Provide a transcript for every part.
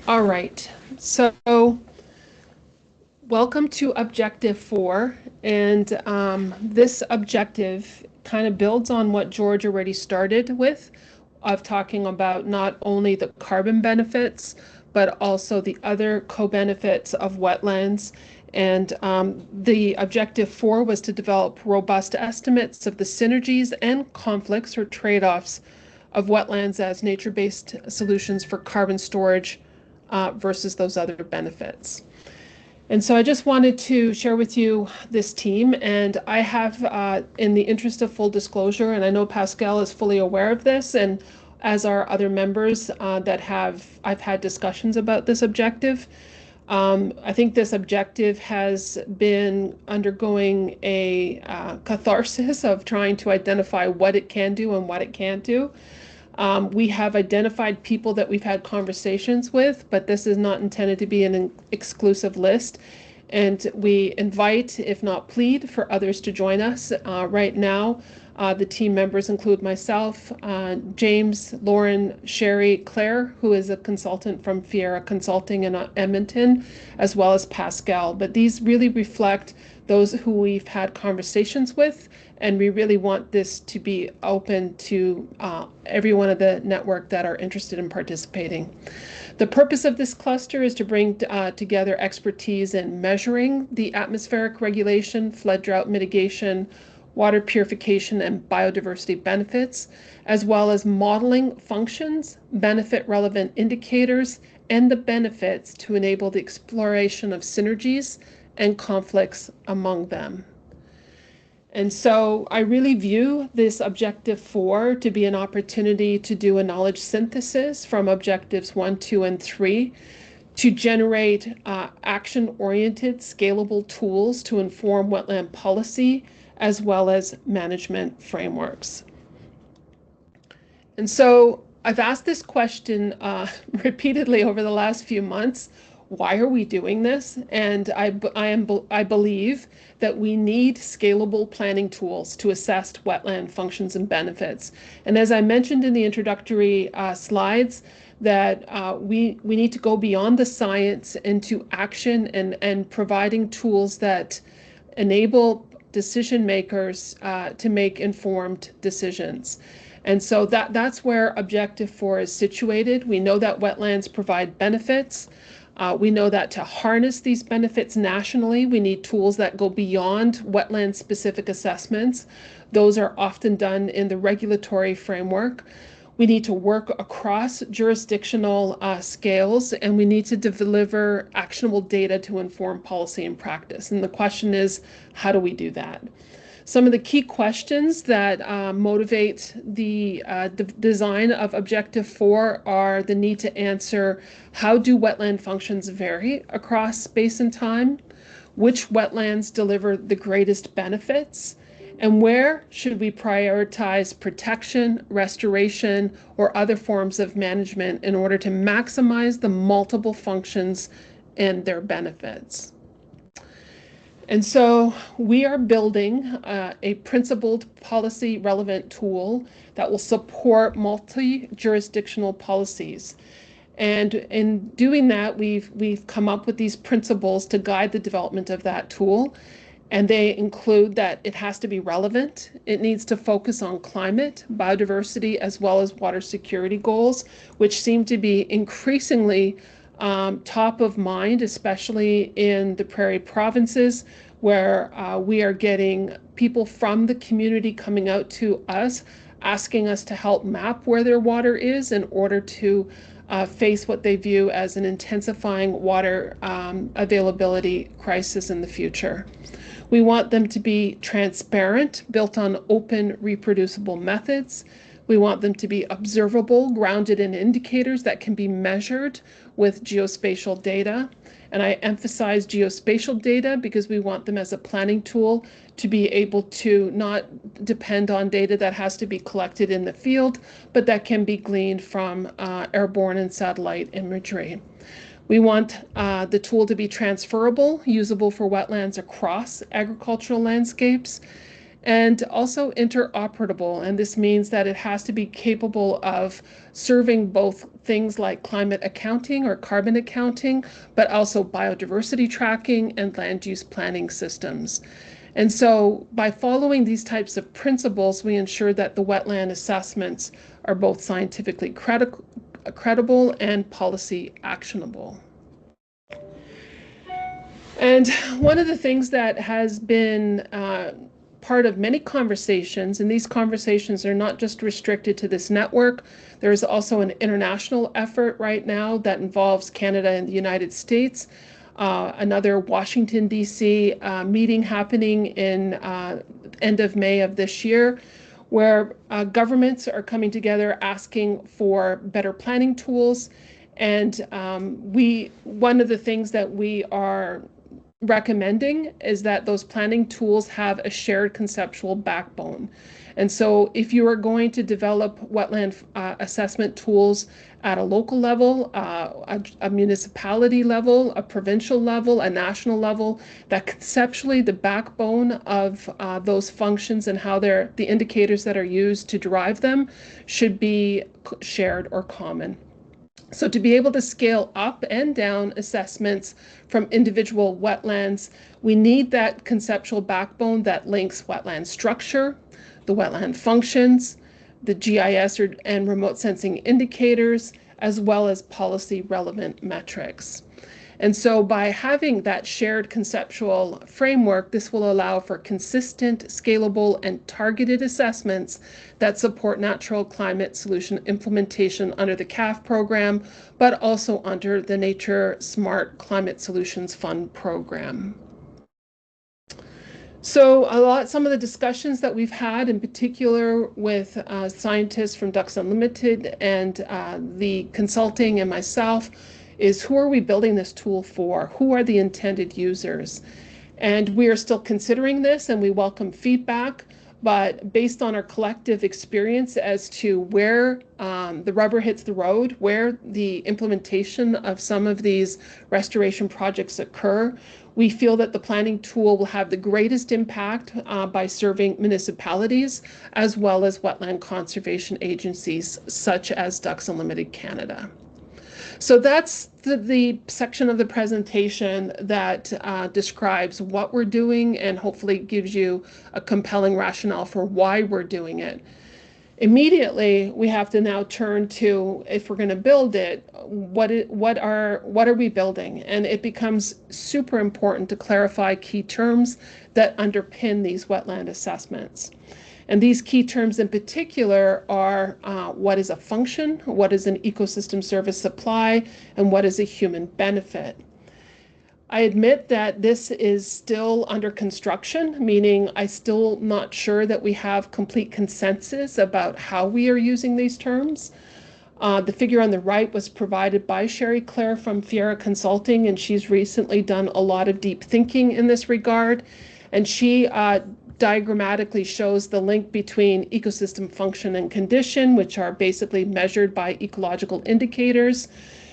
All right, so welcome to Objective 4, and this objective kind of builds on what George already started with, of talking about not only the carbon benefits, but also the other co-benefits of wetlands. And the Objective 4 was to develop robust estimates of the synergies and conflicts or trade-offs of wetlands as nature-based solutions for carbon storage versus those other benefits. And so I just wanted to share with you this team, and I have, in the interest of full disclosure, and I know Pascal is fully aware of this, and as are other members I've had discussions about this objective. I think this objective has been undergoing a catharsis of trying to identify what it can do and what it can't do. We have identified people that we've had conversations with, but this is not intended to be an exclusive list. And we invite, if not plead, for others to join us. Right now, the team members include myself, James, Lauren, Sherry, Claire, who is a consultant from Fiera Consulting in Edmonton, as well as Pascal. But these really reflect those who we've had conversations with, and we really want this to be open to everyone of the network that are interested in participating. The purpose of this cluster is to bring together expertise in measuring the atmospheric regulation, flood drought mitigation, water purification, and biodiversity benefits, as well as modeling functions, benefit relevant indicators, and the benefits to enable the exploration of synergies and conflicts among them. And so I really view this Objective 4 to be an opportunity to do a knowledge synthesis from Objectives 1, 2, and 3 to generate action-oriented, scalable tools to inform wetland policy as well as management frameworks. And so I've asked this question repeatedly over the last few months. Why are we doing this? And I believe that we need scalable planning tools to assess wetland functions and benefits. And as I mentioned in the introductory slides, that we need to go beyond the science into action and providing tools that enable decision makers to make informed decisions. And so that's where Objective 4 is situated. We know that wetlands provide benefits. We know that to harness these benefits nationally, we need tools that go beyond wetland-specific assessments. Those are often done in the regulatory framework. We need to work across jurisdictional scales, and we need to deliver actionable data to inform policy and practice. And the question is, how do we do that? Some of the key questions that motivate the design of Objective 4 are the need to answer, how do wetland functions vary across space and time? Which wetlands deliver the greatest benefits? And where should we prioritize protection, restoration, or other forms of management in order to maximize the multiple functions and their benefits? And so we are building a principled policy relevant tool that will support multi-jurisdictional policies. And in doing that, we've come up with these principles to guide the development of that tool. And they include that it has to be relevant. It needs to focus on climate, biodiversity, as well as water security goals, which seem to be increasingly top of mind, especially in the prairie provinces, where we are getting people from the community coming out to us, asking us to help map where their water is in order to face what they view as an intensifying water availability crisis in the future. We want them to be transparent, built on open, reproducible methods. We want them to be observable, grounded in indicators that can be measured with geospatial data. And I emphasize geospatial data because we want them as a planning tool to be able to not depend on data that has to be collected in the field, but that can be gleaned from airborne and satellite imagery. We want the tool to be transferable, usable for wetlands across agricultural landscapes. and also interoperable. And this means that it has to be capable of serving both things like climate accounting or carbon accounting, but also biodiversity tracking and land use planning systems. And so by following these types of principles, we ensure that the wetland assessments are both scientifically credible and policy actionable. And one of the things that has been part of many conversations, and these conversations are not just restricted to this network, there is also an international effort right now that involves Canada and the United States. Another Washington, D.C. Meeting happening in end of May of this year, where governments are coming together asking for better planning tools. And one of the things that we are recommending is that those planning tools have a shared conceptual backbone. And so if you are going to develop wetland assessment tools at a local level, a municipality level, a provincial level, a national level, that conceptually the backbone of those functions and how the indicators that are used to derive them should be shared or common. So to be able to scale up and down assessments from individual wetlands, we need that conceptual backbone that links wetland structure, the wetland functions, the GIS and remote sensing indicators, as well as policy relevant metrics. And so by having that shared conceptual framework, this will allow for consistent, scalable, and targeted assessments that support natural climate solution implementation under the CAF program, but also under the Nature Smart Climate Solutions Fund program. So some of the discussions that we've had, in particular with scientists from Ducks Unlimited and the consulting and myself, is who are we building this tool for? Who are the intended users? And we are still considering this, and we welcome feedback, but based on our collective experience as to where the rubber hits the road, where the implementation of some of these restoration projects occur, we feel that the planning tool will have the greatest impact by serving municipalities as well as wetland conservation agencies such as Ducks Unlimited Canada. So that's the section of the presentation that describes what we're doing and hopefully gives you a compelling rationale for why we're doing it. Immediately, we have to now turn to, if we're going to build it, what are we building? And it becomes super important to clarify key terms that underpin these wetland assessments. And these key terms in particular are what is a function, what is an ecosystem service supply, and what is a human benefit. I admit that this is still under construction, meaning I'm still not sure that we have complete consensus about how we are using these terms. The figure on the right was provided by Sherry Clare from Fiera Consulting, and she's recently done a lot of deep thinking in this regard. And she diagrammatically shows the link between ecosystem function and condition, which are basically measured by ecological indicators,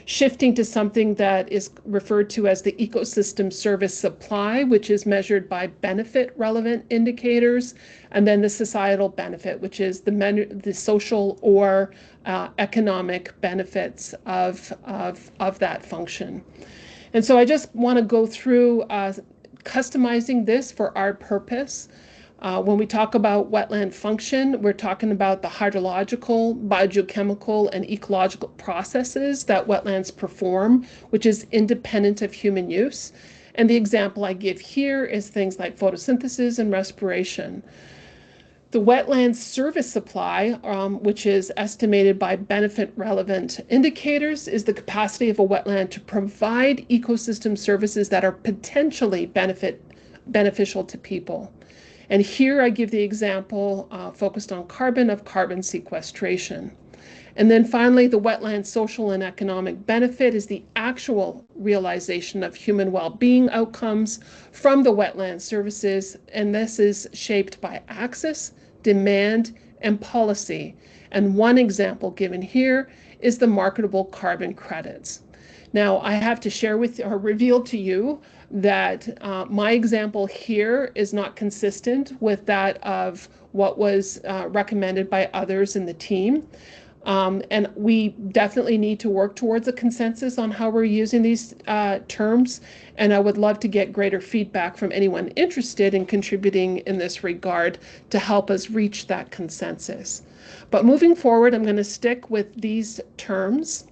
shifting to something that is referred to as the ecosystem service supply, which is measured by benefit relevant indicators, and then the societal benefit, which is the social or economic benefits of that function. And so I just want to go through customizing this for our purpose. When we talk about wetland function, we're talking about the hydrological, biogeochemical, and ecological processes that wetlands perform, which is independent of human use. And the example I give here is things like photosynthesis and respiration. The wetland service supply, which is estimated by benefit relevant indicators, is the capacity of a wetland to provide ecosystem services that are potentially beneficial to people. And here I give the example focused on carbon of carbon sequestration. And then finally, the wetland social and economic benefit is the actual realization of human well-being outcomes from the wetland services. And this is shaped by access, demand, and policy. And one example given here is the marketable carbon credits. Now, I have to share with or reveal to you that my example here is not consistent with that of what was recommended by others in the team. And we definitely need to work towards a consensus on how we're using these terms. And I would love to get greater feedback from anyone interested in contributing in this regard to help us reach that consensus. But moving forward, I'm going to stick with these terms.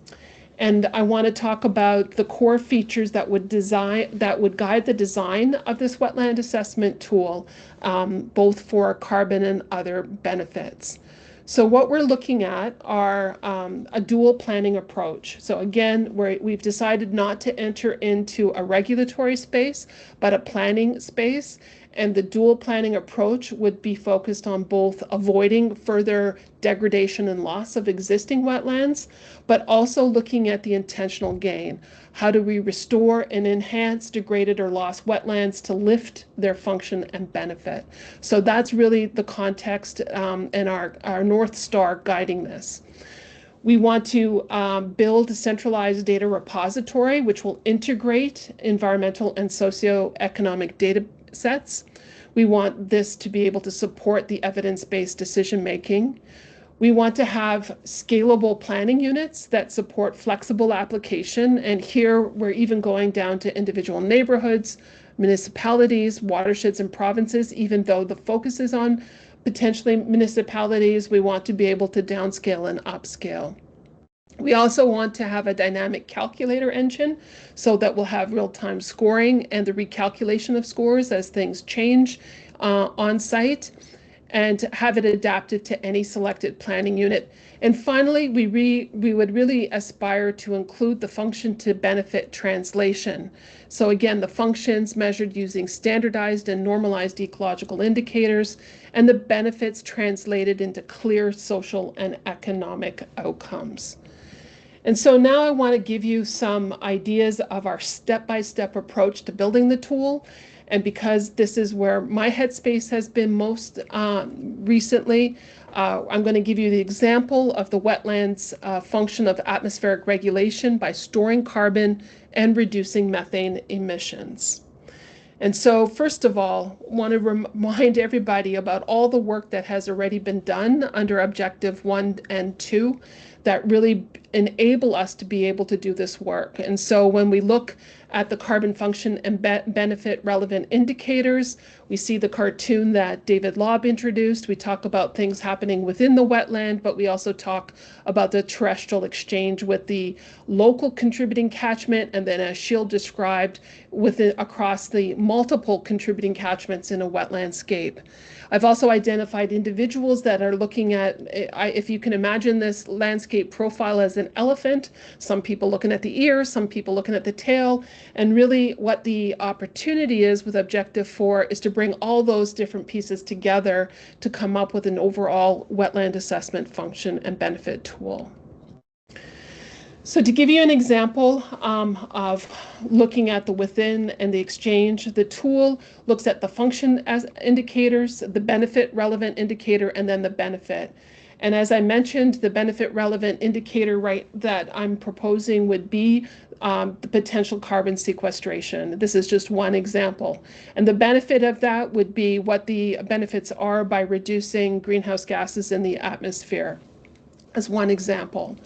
And I want to talk about the core features that would guide the design of this wetland assessment tool, both for carbon and other benefits. So what we're looking at are a dual planning approach. So again, we've decided not to enter into a regulatory space, but a planning space. And the dual planning approach would be focused on both avoiding further degradation and loss of existing wetlands, but also looking at the intentional gain. How do we restore and enhance degraded or lost wetlands to lift their function and benefit? So that's really the context and our North Star guiding this. We want to build a centralized data repository, which will integrate environmental and socioeconomic data sets. We want this to be able to support the evidence-based decision making. We want to have scalable planning units that support flexible application. And here we're even going down to individual neighborhoods, municipalities, watersheds, and provinces. Even though the focus is on potentially municipalities, we want to be able to downscale and upscale. We also want to have a dynamic calculator engine so that we'll have real-time scoring and the recalculation of scores as things change on site, and have it adapted to any selected planning unit. And finally, we would really aspire to include the function to benefit translation. So again, the functions measured using standardized and normalized ecological indicators, and the benefits translated into clear social and economic outcomes. And so now I want to give you some ideas of our step-by-step approach to building the tool. And because this is where my headspace has been most recently, I'm going to give you the example of the wetlands function of atmospheric regulation by storing carbon and reducing methane emissions. And so first of all, I want to remind everybody about all the work that has already been done under Objective 1 and 2 that really enable us to be able to do this work. And so when we look at the carbon function and benefit relevant indicators, we see the cartoon that David Lobb introduced. We talk about things happening within the wetland, but we also talk about the terrestrial exchange with the local contributing catchment, and then as Shield described, across the multiple contributing catchments in a wetland scape. I've also identified individuals that are looking at, if you can imagine this landscape profile as an elephant, some people looking at the ears, some people looking at the tail, and really what the opportunity is with Objective 4 is to bring all those different pieces together to come up with an overall wetland assessment function and benefit tool. So to give you an example of looking at the within and the exchange, the tool looks at the function as indicators, the benefit relevant indicator, and then the benefit. And as I mentioned, the benefit relevant indicator that I'm proposing would be the potential carbon sequestration. This is just one example. And the benefit of that would be what the benefits are by reducing greenhouse gases in the atmosphere, as one example.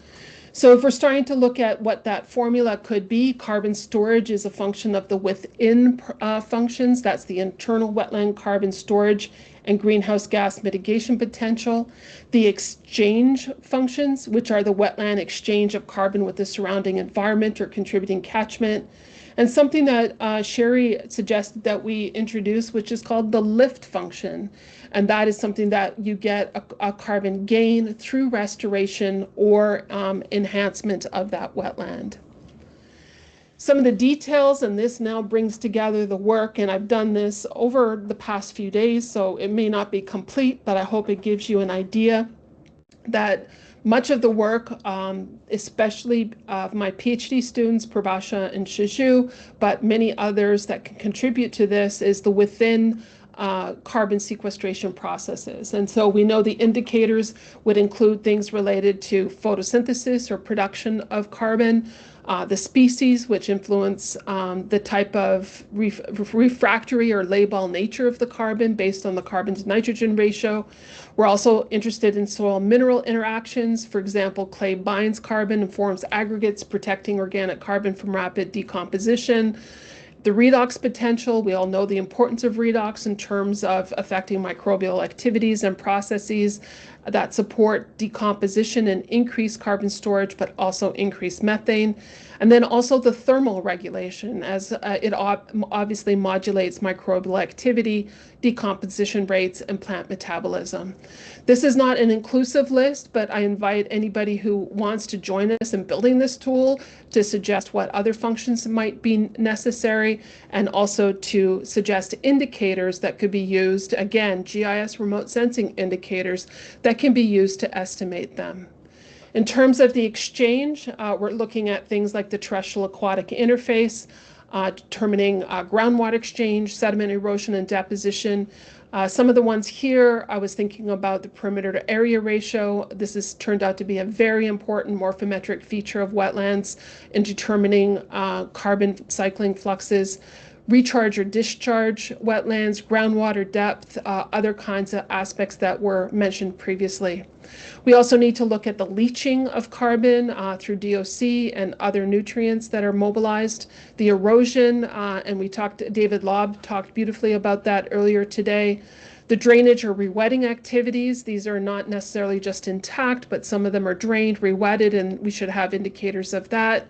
So if we're starting to look at what that formula could be, carbon storage is a function of the within functions. That's the internal wetland carbon storage and greenhouse gas mitigation potential. The exchange functions, which are the wetland exchange of carbon with the surrounding environment or contributing catchment. And something that Sherry suggested that we introduce, which is called the lift function. And that is something that you get a carbon gain through restoration or enhancement of that wetland. Some of the details, and this now brings together the work, and I've done this over the past few days, so it may not be complete, but I hope it gives you an idea that much of the work, especially my PhD students, Prabhasha and Shiju, but many others that can contribute to this, is the within carbon sequestration processes. And so we know the indicators would include things related to photosynthesis or production of carbon, the species, which influence the type of refractory or labile nature of the carbon based on the carbon to nitrogen ratio. We're also interested in soil mineral interactions. For example, clay binds carbon and forms aggregates, protecting organic carbon from rapid decomposition. The redox potential, we all know the importance of redox in terms of affecting microbial activities and processes that support decomposition and increase carbon storage, but also increase methane. And then also the thermal regulation, as it obviously modulates microbial activity, decomposition rates, and plant metabolism. This is not an inclusive list, but I invite anybody who wants to join us in building this tool to suggest what other functions might be necessary, and also to suggest indicators that could be used, again, GIS remote sensing indicators that can be used to estimate them. In terms of the exchange, we're looking at things like the terrestrial aquatic interface, determining groundwater exchange, sediment erosion and deposition. Some of the ones here, I was thinking about the perimeter to area ratio. This has turned out to be a very important morphometric feature of wetlands in determining carbon cycling fluxes, recharge or discharge wetlands, groundwater depth, other kinds of aspects that were mentioned previously. We also need to look at the leaching of carbon through DOC and other nutrients that are mobilized, the erosion, and David Lobb talked beautifully about that earlier today. The drainage or rewetting activities, these are not necessarily just intact, but some of them are drained, rewetted, and we should have indicators of that.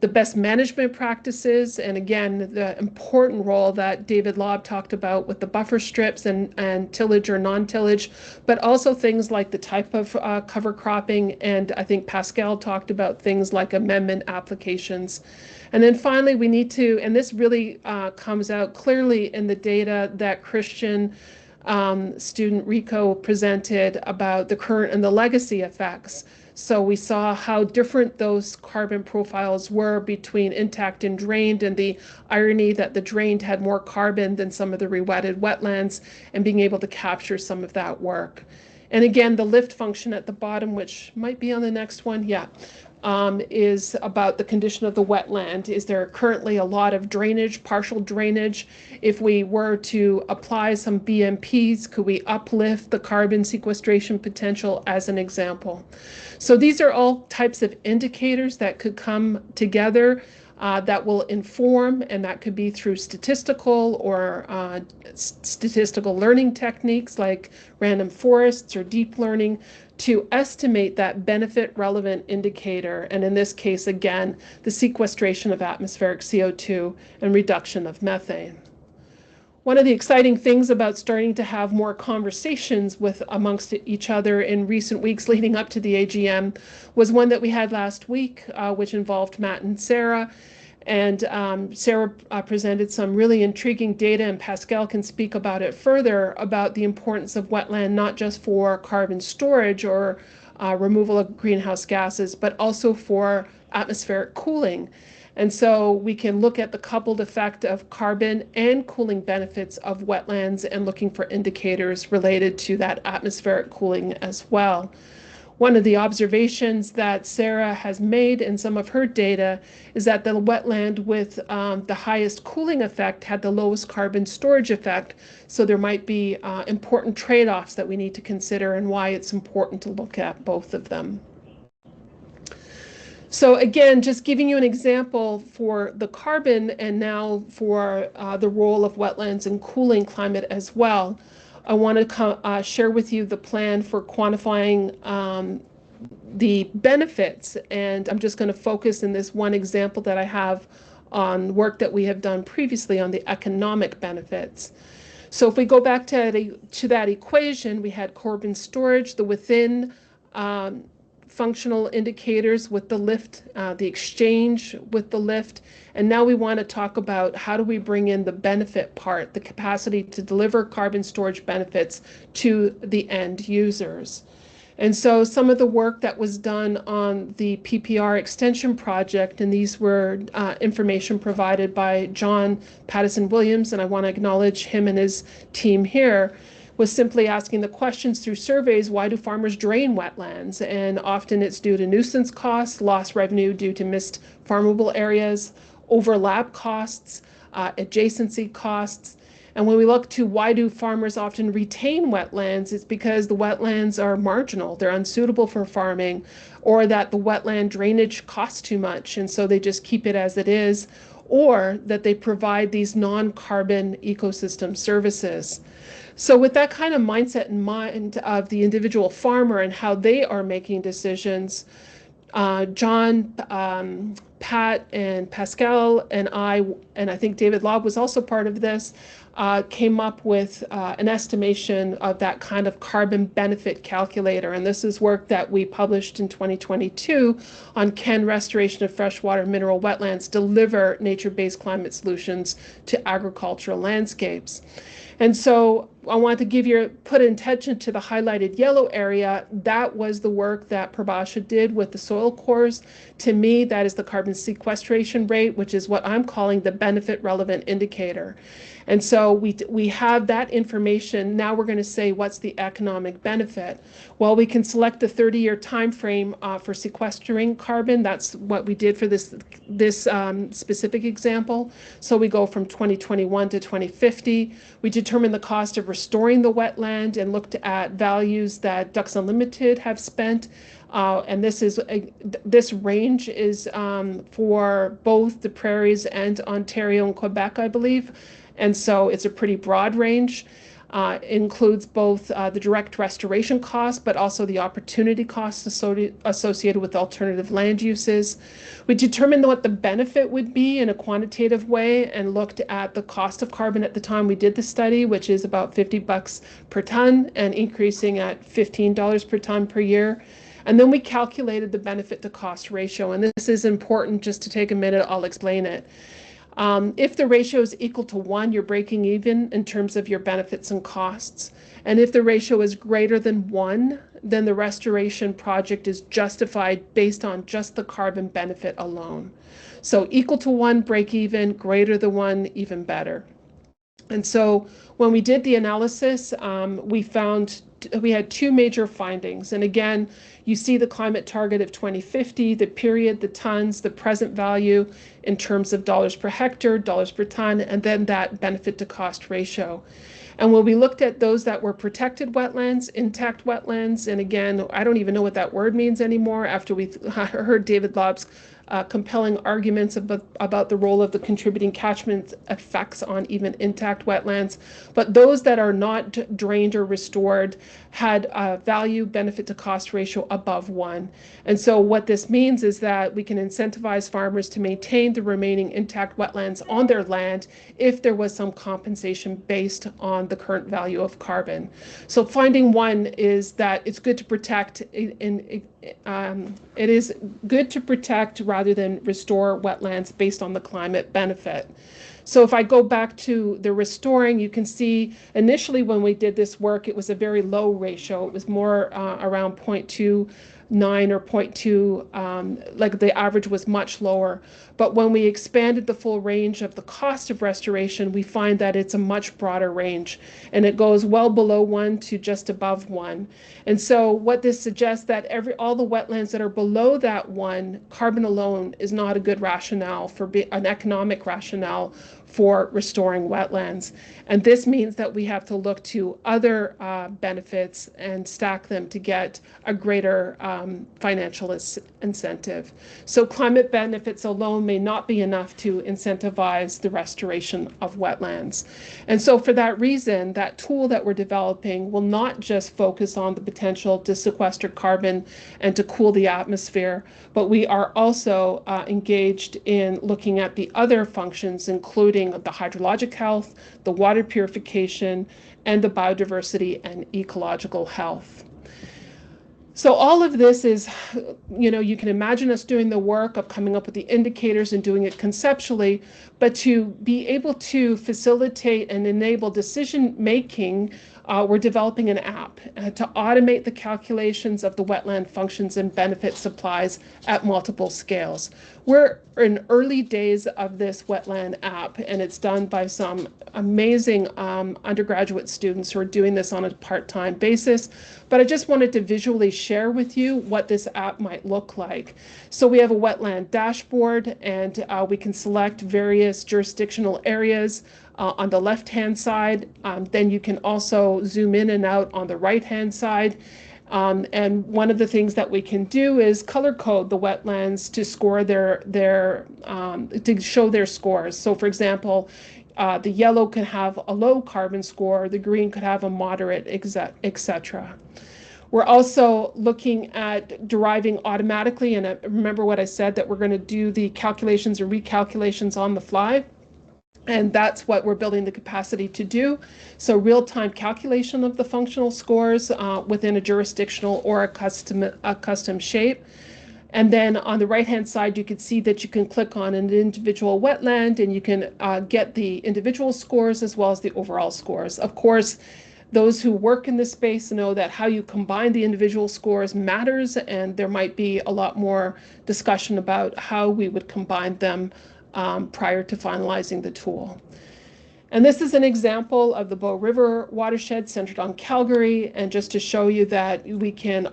The best management practices, and again, the important role that David Lobb talked about with the buffer strips and tillage or non-tillage, but also things like the type of cover cropping, and I think Pascal talked about things like amendment applications. And then finally, we need to, and this really comes out clearly in the data that Christian student Rico presented about the current and the legacy effects. So we saw how different those carbon profiles were between intact and drained, and the irony that the drained had more carbon than some of the rewetted wetlands, and being able to capture some of that work. And again, the lift function at the bottom, which might be on the next one, is about the condition of the wetland. Is there currently a lot of drainage, partial drainage? If we were to apply some BMPs, could we uplift the carbon sequestration potential, as an example? So these are all types of indicators that could come together that will inform, and that could be through statistical or statistical learning techniques like random forests or deep learning, to estimate that benefit relevant indicator, and in this case, again, the sequestration of atmospheric CO2 and reduction of methane. One of the exciting things about starting to have more conversations amongst each other in recent weeks leading up to the AGM was one that we had last week, which involved Matt and Sarah. And Sarah presented some really intriguing data, and Pascal can speak about it further, about the importance of wetland, not just for carbon storage or removal of greenhouse gases, but also for atmospheric cooling. And so we can look at the coupled effect of carbon and cooling benefits of wetlands, and looking for indicators related to that atmospheric cooling as well. One of the observations that Sarah has made in some of her data is that the wetland with the highest cooling effect had the lowest carbon storage effect. So there might be important trade-offs that we need to consider, and why it's important to look at both of them. So again, just giving you an example for the carbon, and now for the role of wetlands in cooling climate as well. I want to share with you the plan for quantifying the benefits, and I'm just going to focus in this one example that I have on work that we have done previously on the economic benefits. So if we go back to that equation, we had carbon storage, the within functional indicators with the lift, the exchange with the lift, and now we want to talk about how do we bring in the benefit part, the capacity to deliver carbon storage benefits to the end users. And so some of the work that was done on the PPR extension project, and these were information provided by John Pattison Williams, and I want to acknowledge him and his team here. was simply asking the questions through surveys, why do farmers drain wetlands? And often it's due to nuisance costs, lost revenue due to missed farmable areas, overlap costs, adjacency costs. And when we look to why do farmers often retain wetlands, it's because the wetlands are marginal, they're unsuitable for farming, or that the wetland drainage costs too much, and so they just keep it as it is, or that they provide these non-carbon ecosystem services. So with that kind of mindset in mind of the individual farmer and how they are making decisions, John, Pat, and Pascal, and I think David Lobb was also part of this, came up with an estimation of that kind of carbon benefit calculator. And this is work that we published in 2022 on can restoration of freshwater mineral wetlands deliver nature-based climate solutions to agricultural landscapes. And so I want to put attention to the highlighted yellow area. That was the work that Prabhasha did with the soil cores. To me, that is the carbon sequestration rate, which is what I'm calling the benefit relevant indicator. And so we have that information. Now we're going to say, what's the economic benefit? Well, we can select the 30-year time frame for sequestering carbon. That's what we did for this specific example. So we go from 2021 to 2050. We determine the cost of restoring the wetland and looked at values that Ducks Unlimited have spent. And this range is for both the prairies and Ontario and Quebec, I believe. And so it's a pretty broad range. Includes both the direct restoration costs, but also the opportunity costs associated with alternative land uses. We determined what the benefit would be in a quantitative way and looked at the cost of carbon at the time we did the study, which is about $50 per ton and increasing at $15 per ton per year. And then we calculated the benefit to cost ratio. And this is important. Just to take a minute, I'll explain it. If the ratio is equal to 1, you're breaking even in terms of your benefits and costs. And if the ratio is greater than 1, then the restoration project is justified based on just the carbon benefit alone. So equal to 1, break even, greater than 1, even better. And so when we did the analysis, we had two major findings. And again, you see the climate target of 2050, the period, the tons, the present value in terms of dollars per hectare, dollars per ton, and then that benefit to cost ratio. And when we looked at those that were protected wetlands, intact wetlands, and again, I don't even know what that word means anymore after we heard David Lobb's compelling arguments about the role of the contributing catchment effects on even intact wetlands. But those that are not drained or restored had a value benefit to cost ratio above 1. And so what this means is that we can incentivize farmers to maintain the remaining intact wetlands on their land if there was some compensation based on the current value of carbon. So finding 1 is that it's good to protect it is good to protect rather than restore wetlands based on the climate benefit. So if I go back to the restoring, you can see initially when we did this work, it was a very low ratio. It was more around 0.29 or 0.2, like the average was much lower. But when we expanded the full range of the cost of restoration, we find that it's a much broader range, and it goes well below 1 to just above 1. And so what this suggests that all the wetlands that are below that 1, carbon alone is not a good rationale for an economic rationale for restoring wetlands. And this means that we have to look to other benefits and stack them to get a greater financial incentive. So climate benefits alone may not be enough to incentivize the restoration of wetlands. And so for that reason, that tool that we're developing will not just focus on the potential to sequester carbon and to cool the atmosphere, but we are also engaged in looking at the other functions, including the hydrologic health, the water purification, and the biodiversity and ecological health. So all of this is, you can imagine us doing the work of coming up with the indicators and doing it conceptually, but to be able to facilitate and enable decision making we're developing an app to automate the calculations of the wetland functions and benefit supplies at multiple scales. We're in early days of this wetland app, and it's done by some amazing undergraduate students who are doing this on a part-time basis. But I just wanted to visually share with you what this app might look like. So we have a wetland dashboard, and we can select various jurisdictional areas on the left-hand side. Then you can also zoom in and out on the right-hand side. And one of the things that we can do is color code the wetlands to score to show their scores. So for example, the yellow can have a low carbon score, the green could have a moderate, etc. We're also looking at deriving automatically, and remember what I said, that we're going to do the calculations or recalculations on the fly. And that's what we're building the capacity to do. So real-time calculation of the functional scores within a jurisdictional or a custom shape. And then on the right-hand side, you can see that you can click on an individual wetland and you can get the individual scores as well as the overall scores. Of course, those who work in this space know that how you combine the individual scores matters, and there might be a lot more discussion about how we would combine them prior to finalizing the tool. And this is an example of the Bow River watershed centered on Calgary. And just to show you that we can,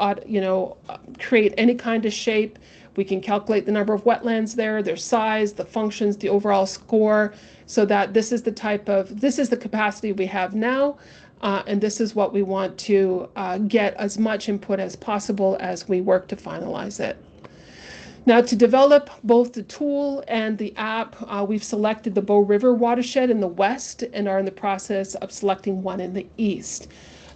create any kind of shape. We can calculate the number of wetlands there, their size, the functions, the overall score, so that this is the capacity we have now. And this is what we want to get as much input as possible as we work to finalize it. Now, to develop both the tool and the app, we've selected the Bow River watershed in the west and are in the process of selecting one in the east.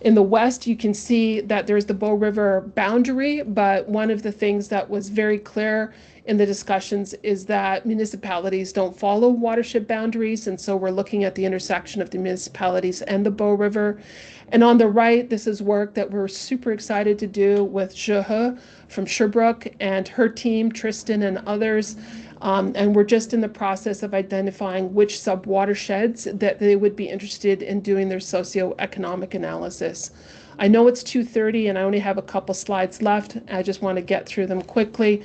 In the west, you can see that there's the Bow River boundary, but one of the things that was very clear in the discussions is that municipalities don't follow watershed boundaries, and so we're looking at the intersection of the municipalities and the Bow River. And on the right, this is work that we're super excited to do with Jehe from Sherbrooke and her team, Tristan and others. And we're just in the process of identifying which sub-watersheds that they would be interested in doing their socioeconomic analysis. I know it's 2:30 and I only have a couple slides left. I just want to get through them quickly.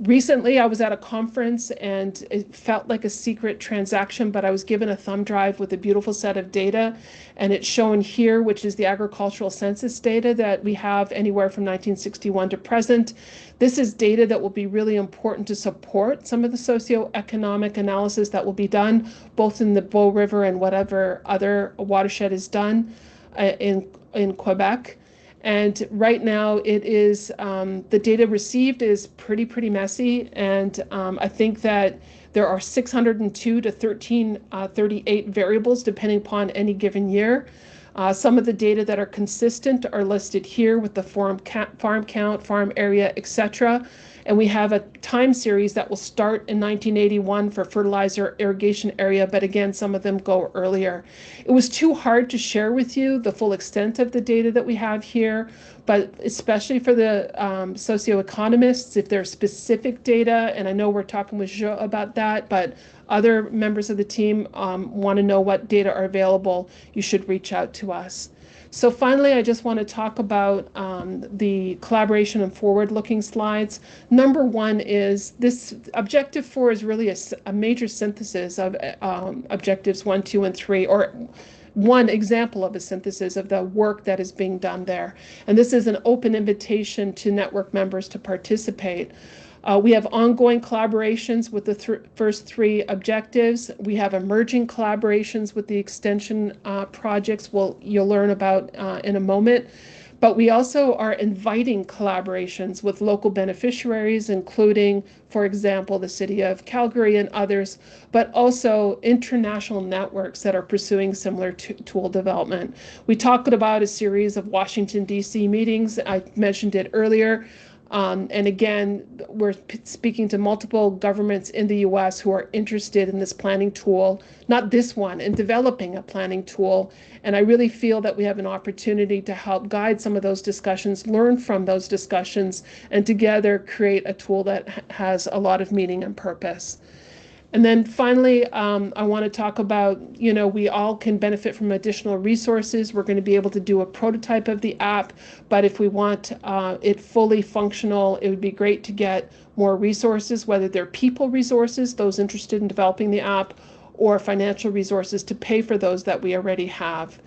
Recently, I was at a conference and it felt like a secret transaction, but I was given a thumb drive with a beautiful set of data, and it's shown here, which is the agricultural census data that we have anywhere from 1961 to present. This is data that will be really important to support some of the socioeconomic analysis that will be done, both in the Bow River and whatever other watershed is done in Quebec. And right now it is, the data received is pretty messy. And I think that there are 602 to 1338 variables depending upon any given year. Some of the data that are consistent are listed here with the farm count, farm area, etc. And we have a time series that will start in 1981 for fertilizer irrigation area, but again, some of them go earlier. It was too hard to share with you the full extent of the data that we have here, but especially for the socioeconomists, if there's specific data, and I know we're talking with Jo about that, but other members of the team want to know what data are available, you should reach out to us. So finally, I just want to talk about the collaboration and forward-looking slides. Number one is this Objective 4 is really a major synthesis of Objectives 1, 2, and 3, or one example of a synthesis of the work that is being done there. And this is an open invitation to network members to participate. We have ongoing collaborations with the first three objectives. We have emerging collaborations with the extension projects you'll learn about in a moment. But we also are inviting collaborations with local beneficiaries, including, for example, the City of Calgary and others, but also international networks that are pursuing similar tool development. We talked about a series of Washington, D.C. meetings. I mentioned it earlier. And again, we're speaking to multiple governments in the US who are interested in this planning tool, not this one, in developing a planning tool. And I really feel that we have an opportunity to help guide some of those discussions, learn from those discussions, and together create a tool that has a lot of meaning and purpose. And then finally, I want to talk about, we all can benefit from additional resources. We're going to be able to do a prototype of the app, but if we want it fully functional, it would be great to get more resources, whether they're people resources, those interested in developing the app, or financial resources to pay for those that we already have.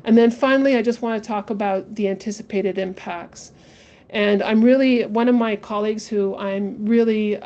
And then finally, I just want to talk about the anticipated impacts. And one of my colleagues who I'm really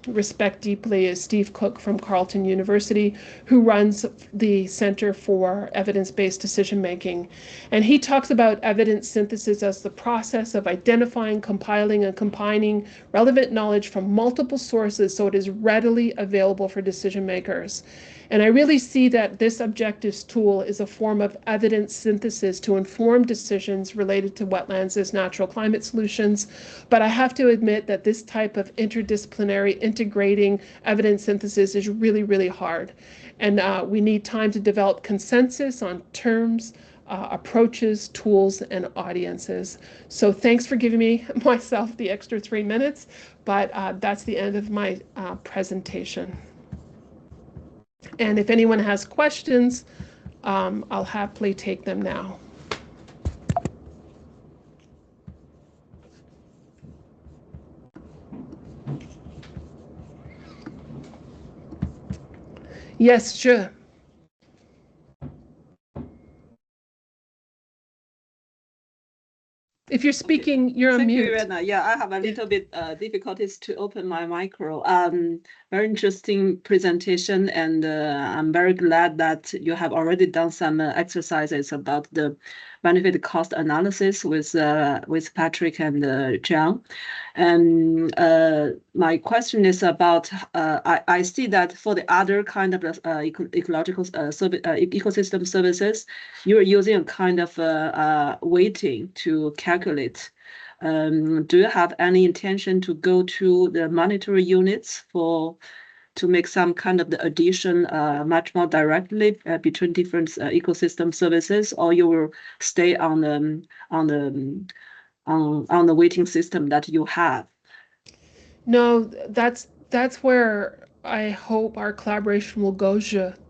respect deeply is Steve Cook from Carleton University, who runs the Center for Evidence-Based Decision Making. And he talks about evidence synthesis as the process of identifying, compiling, and combining relevant knowledge from multiple sources so it is readily available for decision makers. And I really see that this objectives tool is a form of evidence synthesis to inform decisions related to wetlands as natural climate solutions. But I have to admit that this type of interdisciplinary integrating evidence synthesis is really, really hard. And we need time to develop consensus on terms, approaches, tools, and audiences. So thanks for giving me myself the extra 3 minutes, but that's the end of my presentation. And if anyone has questions, I'll happily take them now. Yes, sure. If you're speaking, you're on mute. Thank you, Irena. Yeah, I have a little bit difficulties to open my micro. Very interesting presentation, and I'm very glad that you have already done some exercises about the benefit cost analysis with Patrick and John. And my question is about I see that for the other kind of ecological ecosystem services, you're using a kind of weighting to calculate. Do you have any intention to go to the monetary units to make some kind of the addition much more directly between different ecosystem services, or you will stay on the weighting system that you have? No, that's where I hope our collaboration will go,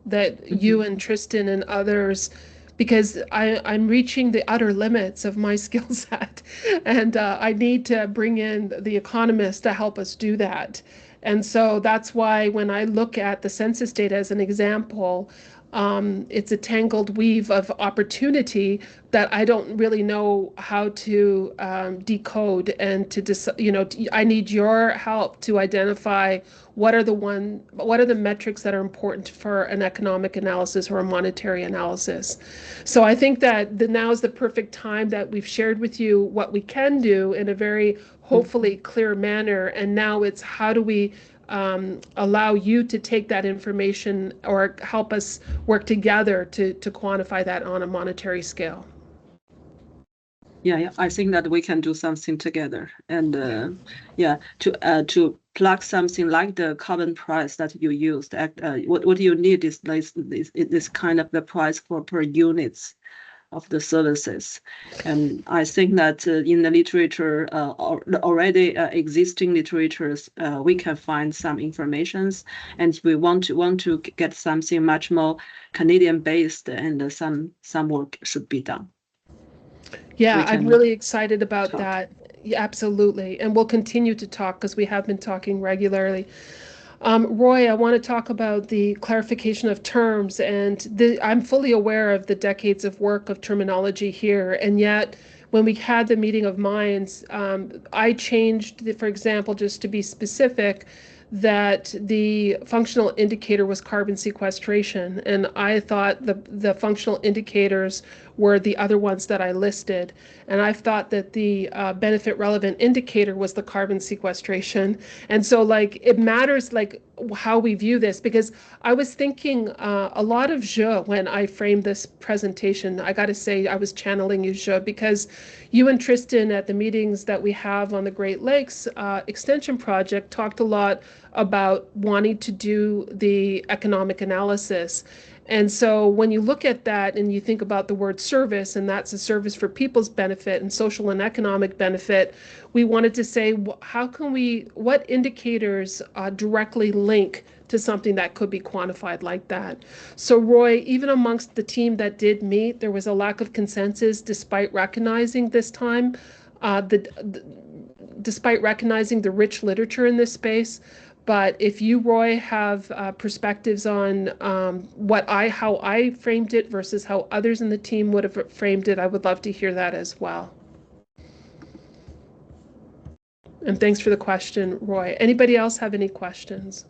that you and Tristan and others, because I'm reaching the utter limits of my skill set, and I need to bring in the economists to help us do that. And so that's why when I look at the census data as an example, it's a tangled weave of opportunity that I don't really know how to decode and I need your help to identify what are the metrics that are important for an economic analysis or a monetary analysis. So I think that now is the perfect time that we've shared with you what we can do in a very hopefully clear manner. And now it's how do we allow you to take that information or help us work together to quantify that on a monetary scale. Yeah, I think that we can do something together, and to plug something like the carbon price that you used. What you need is this kind of the price per units of the services. And I think that in the literature, already existing literatures, we can find some informations, and we want to get something much more Canadian based, and some work should be done. Yeah, I'm really excited about that. Yeah, absolutely. And we'll continue to talk because we have been talking regularly. Roy, I want to talk about the clarification of terms, and I'm fully aware of the decades of work of terminology here, and yet when we had the meeting of minds, I changed, for example, just to be specific, that the functional indicator was carbon sequestration, and I thought the functional indicators were the other ones that I listed, and I thought that the benefit relevant indicator was the carbon sequestration. And so like it matters like how we view this, because I was thinking a lot of Je when I framed this presentation. I got to say I was channeling you, Je, because you and Tristan at the meetings that we have on the Great Lakes Extension Project talked a lot about wanting to do the economic analysis. And so when you look at that and you think about the word service, and that's a service for people's benefit and social and economic benefit, we wanted to say, what indicators directly link to something that could be quantified like that? So Roy, even amongst the team that did meet, there was a lack of consensus despite recognizing this time, despite recognizing the rich literature in this space. But if you, Roy, have perspectives on how I framed it versus how others in the team would have framed it, I would love to hear that as well. And thanks for the question, Roy. Anybody else have any questions?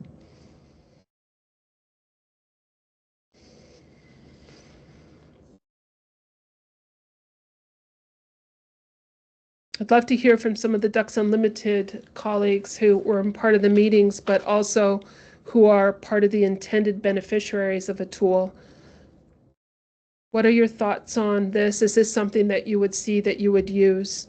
I'd love to hear from some of the Ducks Unlimited colleagues who were part of the meetings, but also who are part of the intended beneficiaries of a tool. What are your thoughts on this? Is this something that you would see that you would use?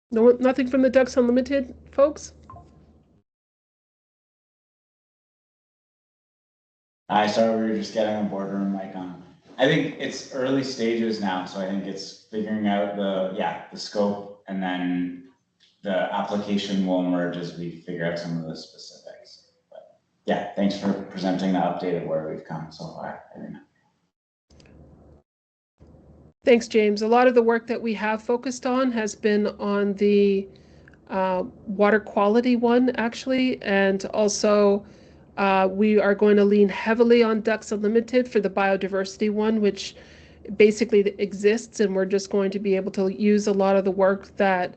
No, nothing from the Ducks Unlimited folks? I sorry, we were just getting a boardroom mic on. I think it's early stages now, so I think it's figuring out the scope, and then the application will emerge as we figure out some of the specifics. But yeah, thanks for presenting the update of where we've come so far, Irena. Thanks, James. A lot of the work that we have focused on has been on the water quality one, actually, and also we are going to lean heavily on Ducks Unlimited for the biodiversity one, which basically exists, and we're just going to be able to use a lot of the work that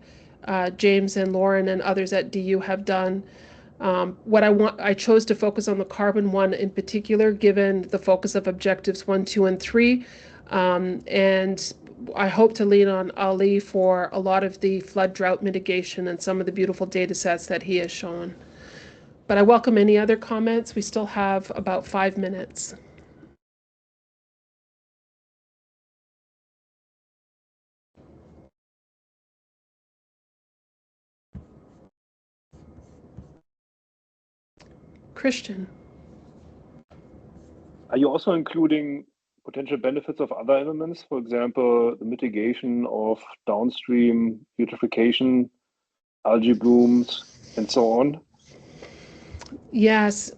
James and Lauren and others at DU have done. I chose to focus on the carbon one in particular, given the focus of objectives 1, 2, and 3. And I hope to lean on Ali for a lot of the flood drought mitigation and some of the beautiful data sets that he has shown. But I welcome any other comments. We still have about 5 minutes. Christian. Are you also including potential benefits of other elements, for example, the mitigation of downstream eutrophication, algae blooms, and so on? Yes,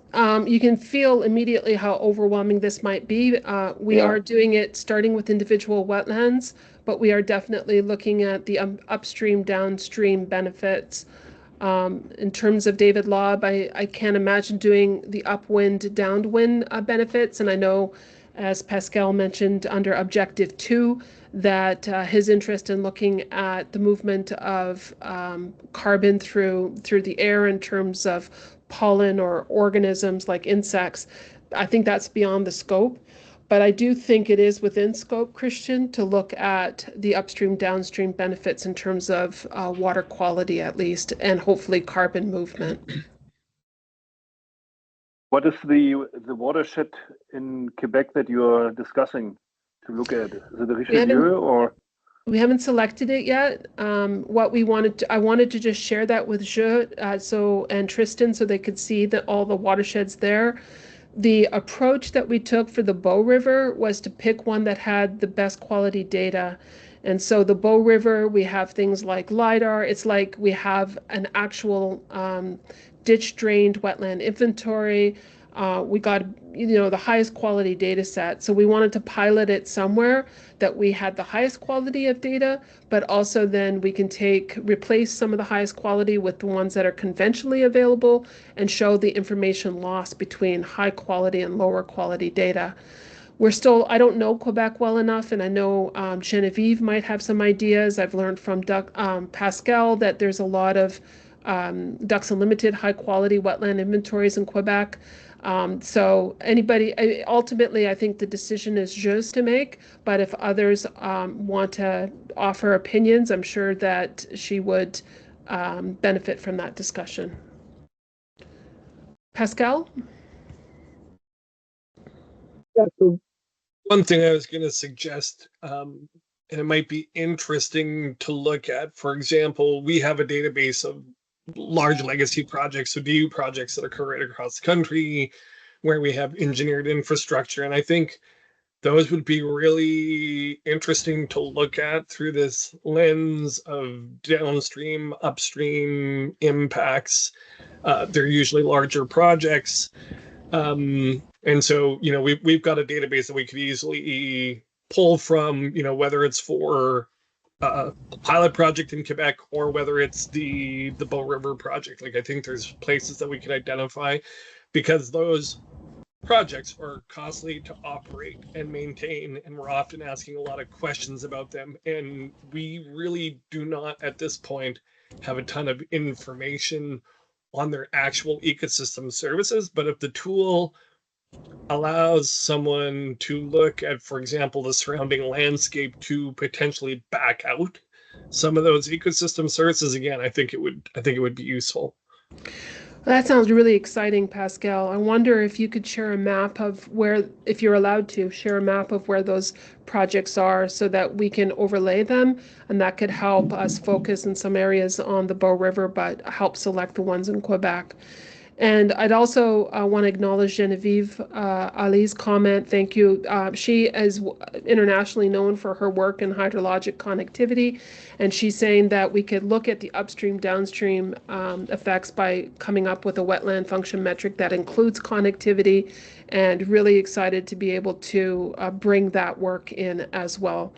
you can feel immediately how overwhelming this might be. We are doing it starting with individual wetlands, but we are definitely looking at the upstream, downstream benefits. In terms of David Lobb, I can't imagine doing the upwind, downwind benefits. And I know, as Pascal mentioned under Objective 2, that his interest in looking at the movement of carbon through the air in terms of pollen or organisms like insects, I think that's beyond the scope. But I do think it is within scope, Christian, to look at the upstream, downstream benefits in terms of water quality, at least, and hopefully carbon movement. What is the watershed in Quebec that you are discussing to look at? Is it the Richelieu or? We haven't selected it yet. What we wanted I wanted to just share that with Je and Tristan so they could see all the watersheds there. The approach that we took for the Bow River was to pick one that had the best quality data. And so the Bow River, we have things like LIDAR. It's like we have an actual ditch drained wetland inventory. We got, the highest quality data set. So we wanted to pilot it somewhere that we had the highest quality of data, but also then we can replace some of the highest quality with the ones that are conventionally available and show the information loss between high quality and lower quality data. I don't know Quebec well enough, and I know Genevieve might have some ideas. I've learned from Pascal that there's a lot of Ducks Unlimited high quality wetland inventories in Quebec. So ultimately, I think the decision is just to make, but if others want to offer opinions, I'm sure that she would benefit from that discussion. Pascal? Yeah, so one thing I was going to suggest, and it might be interesting to look at, for example, we have a database of large legacy projects, so DU projects that occur right across the country, where we have engineered infrastructure. And I think those would be really interesting to look at through this lens of downstream, upstream impacts. They're usually larger projects. And so, we've got a database that we could easily pull from, whether it's for a pilot project in Quebec or whether it's the Bow River project. Like, I think there's places that we can identify, because those projects are costly to operate and maintain, and we're often asking a lot of questions about them. And we really do not, at this point, have a ton of information on their actual ecosystem services. But if the tool allows someone to look at, for example, the surrounding landscape to potentially back out some of those ecosystem services, again, I think it would be useful. That sounds really exciting, Pascal. I wonder if you could share a map of where, if you're allowed to, share a map of where those projects are so that we can overlay them, and that could help us focus in some areas on the Bow River, but help select the ones in Quebec. And I'd also want to acknowledge Genevieve Ali's comment. Thank you. She is internationally known for her work in hydrologic connectivity, and she's saying that we could look at the upstream, downstream effects by coming up with a wetland function metric that includes connectivity, and really excited to be able to bring that work in as well,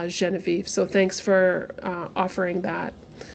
Genevieve. So thanks for offering that.